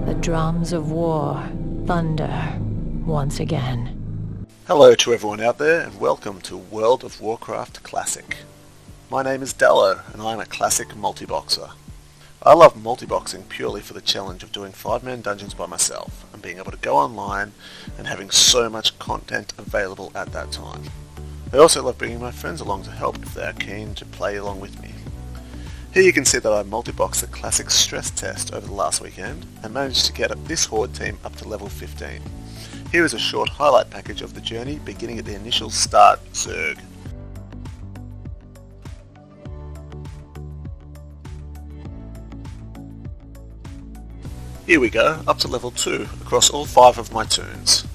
The drums of war thunder once again. Hello to everyone out there and welcome to World of Warcraft Classic. My name is Dalo and I'm a Classic Multiboxer. I love multiboxing purely for the challenge of doing 5-man dungeons by myself and being able to go online and having so much content available at that time. I also love bringing my friends along to help if they are keen to play along with me. Here you can see that I multiboxed the Classic stress test over the last weekend and managed to get this Horde team up to level 15. Here is a short highlight package of the journey beginning at the initial start Zerg. Here we go, up to level 2 across all 5 of my toons.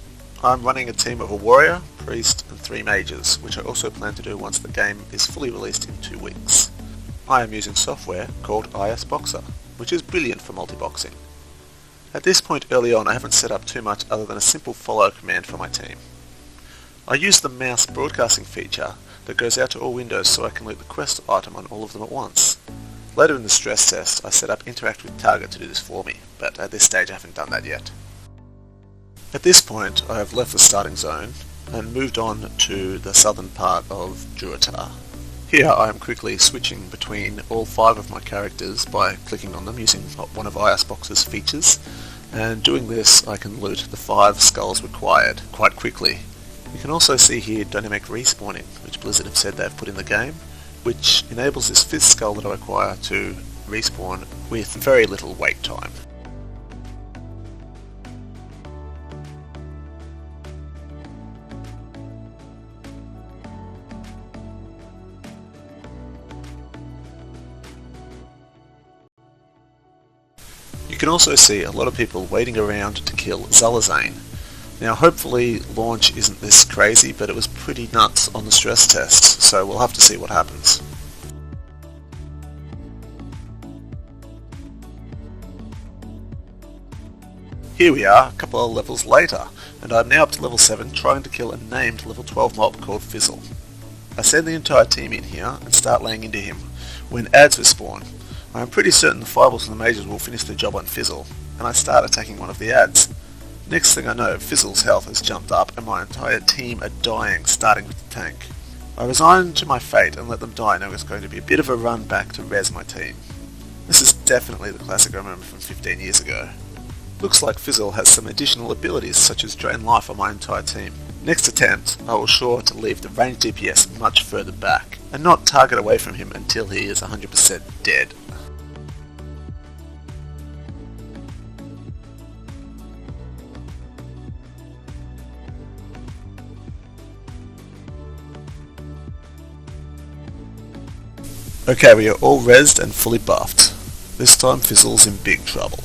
I'm running a team of a warrior, priest and 3 mages, which I also plan to do once the game is fully released in 2 weeks. I am using software called ISBoxer, which is brilliant for multiboxing. At this point early on I haven't set up too much other than a simple follow command for my team. I use the mouse broadcasting feature that goes out to all windows so I can loot the quest item on all of them at once. Later in the stress test I set up interact with target to do this for me, but at this stage I haven't done that yet. At this point I have left the starting zone and moved on to the southern part of Durotar. Here I am quickly switching between all 5 of my characters by clicking on them using one of ISBoxer's features, and doing this I can loot the 5 skulls required quite quickly. You can also see here dynamic respawning, which Blizzard have said they've put in the game, which enables this 5th skull that I require to respawn with very little wait time. You can also see a lot of people waiting around to kill Zalazane. Now hopefully launch isn't this crazy, but it was pretty nuts on the stress test, so we'll have to see what happens. Here we are, a couple of levels later, and I'm now up to level 7 trying to kill a named level 12 mob called Fizzle. I send the entire team in here and start laying into him, when ads respawn. I am pretty certain the Fireballs and the Mages will finish the job on Fizzle, and I start attacking one of the ads. Next thing I know, Fizzle's health has jumped up and my entire team are dying, starting with the tank. I resigned to my fate and let them die knowing it's going to be a bit of a run back to res my team. This is definitely the Classic I remember from 15 years ago. Looks like Fizzle has some additional abilities such as drain life on my entire team. Next attempt, I will sure to leave the range DPS much further back, and not target away from him until he is 100% dead. Okay, we are all rezzed and fully buffed. This time Fizzle's in big trouble.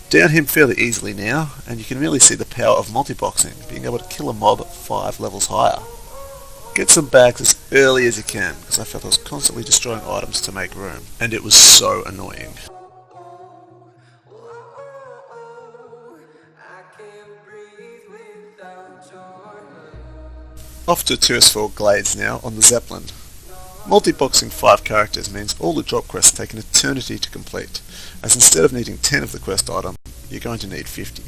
Down him fairly easily now, and you can really see the power of multiboxing, being able to kill a mob 5 levels higher. Get some bags as early as you can, because I felt I was constantly destroying items to make room, and it was so annoying. Off to Tirisfal Glades now on the Zeppelin. Multiboxing 5 characters means all the drop quests take an eternity to complete, as instead of needing 10 of the quest item, you're going to need 50.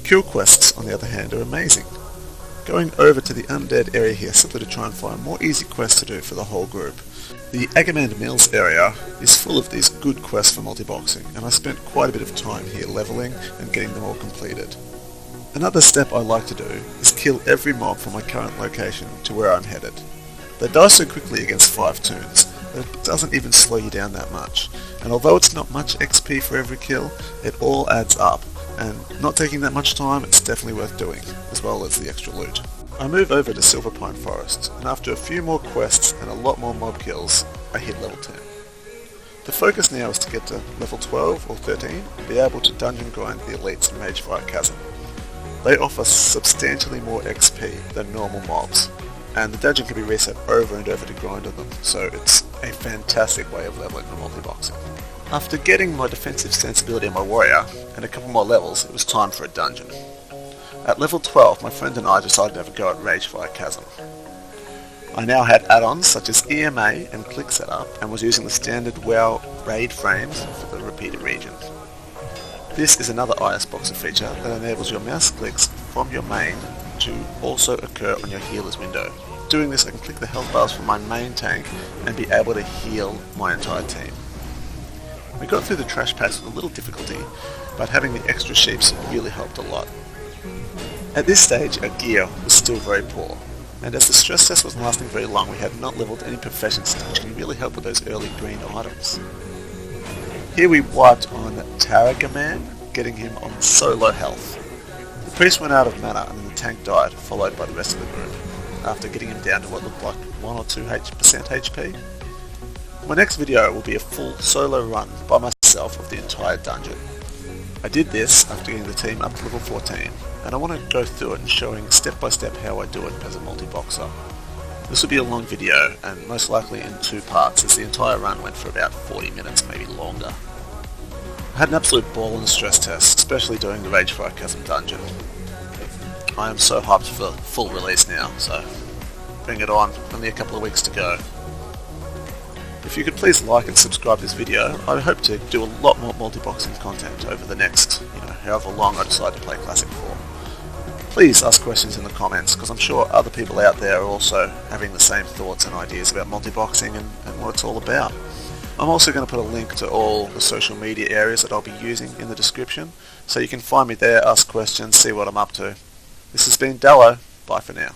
Kill quests, on the other hand, are amazing. Going over to the undead area here simply to try and find more easy quests to do for the whole group. The Agamand Mills area is full of these good quests for multiboxing, and I spent quite a bit of time here leveling and getting them all completed. Another step I like to do is kill every mob from my current location to where I'm headed. They die so quickly against 5 toons that it doesn't even slow you down that much, and although it's not much XP for every kill, it all adds up, and not taking that much time, it's definitely worth doing, as well as the extra loot. I move over to Silverpine Forest, and after a few more quests and a lot more mob kills, I hit level 10. The focus now is to get to level 12 or 13 and be able to dungeon grind the elites in Magefire Chasm. They offer substantially more XP than normal mobs, and the dungeon can be reset over and over to grind on them, so it's a fantastic way of leveling for multiboxing. After getting my defensive sensibility on my warrior and a couple more levels, it was time for a dungeon. At level 12, my friend and I decided to have a go at Ragefire Chasm. I now had add-ons such as EMA and click setup and was using the standard WoW raid frames for the repeated regions. This is another IS Boxer feature that enables your mouse clicks from your main to also occur on your healer's window. Doing this, I can click the health bars from my main tank and be able to heal my entire team. We got through the trash pass with a little difficulty, but having the extra sheeps really helped a lot. At this stage, our gear was still very poor, and as the stress test wasn't lasting very long, we had not leveled any professions, which can really help with those early green items. Here we wiped on Taragaman, getting him on so low health. The priest went out of mana and then the tank died, followed by the rest of the group, after getting him down to what looked like 1 or 2% HP. My next video will be a full solo run by myself of the entire dungeon. I did this after getting the team up to level 14, and I want to go through it and showing step by step how I do it as a multi-boxer. This will be a long video, and most likely in 2 parts, as the entire run went for about 40 minutes, maybe longer. I had an absolute ball in the stress test, especially doing the Ragefire Chasm dungeon. I am so hyped for full release now, so bring it on, only a couple of weeks to go. If you could please like and subscribe to this video, I hope to do a lot more multi-boxing content over the next, however long I decide to play Classic for. Please ask questions in the comments, because I'm sure other people out there are also having the same thoughts and ideas about multi-boxing and what it's all about. I'm also going to put a link to all the social media areas that I'll be using in the description, so you can find me there, ask questions, see what I'm up to. This has been Dalo. Bye for now.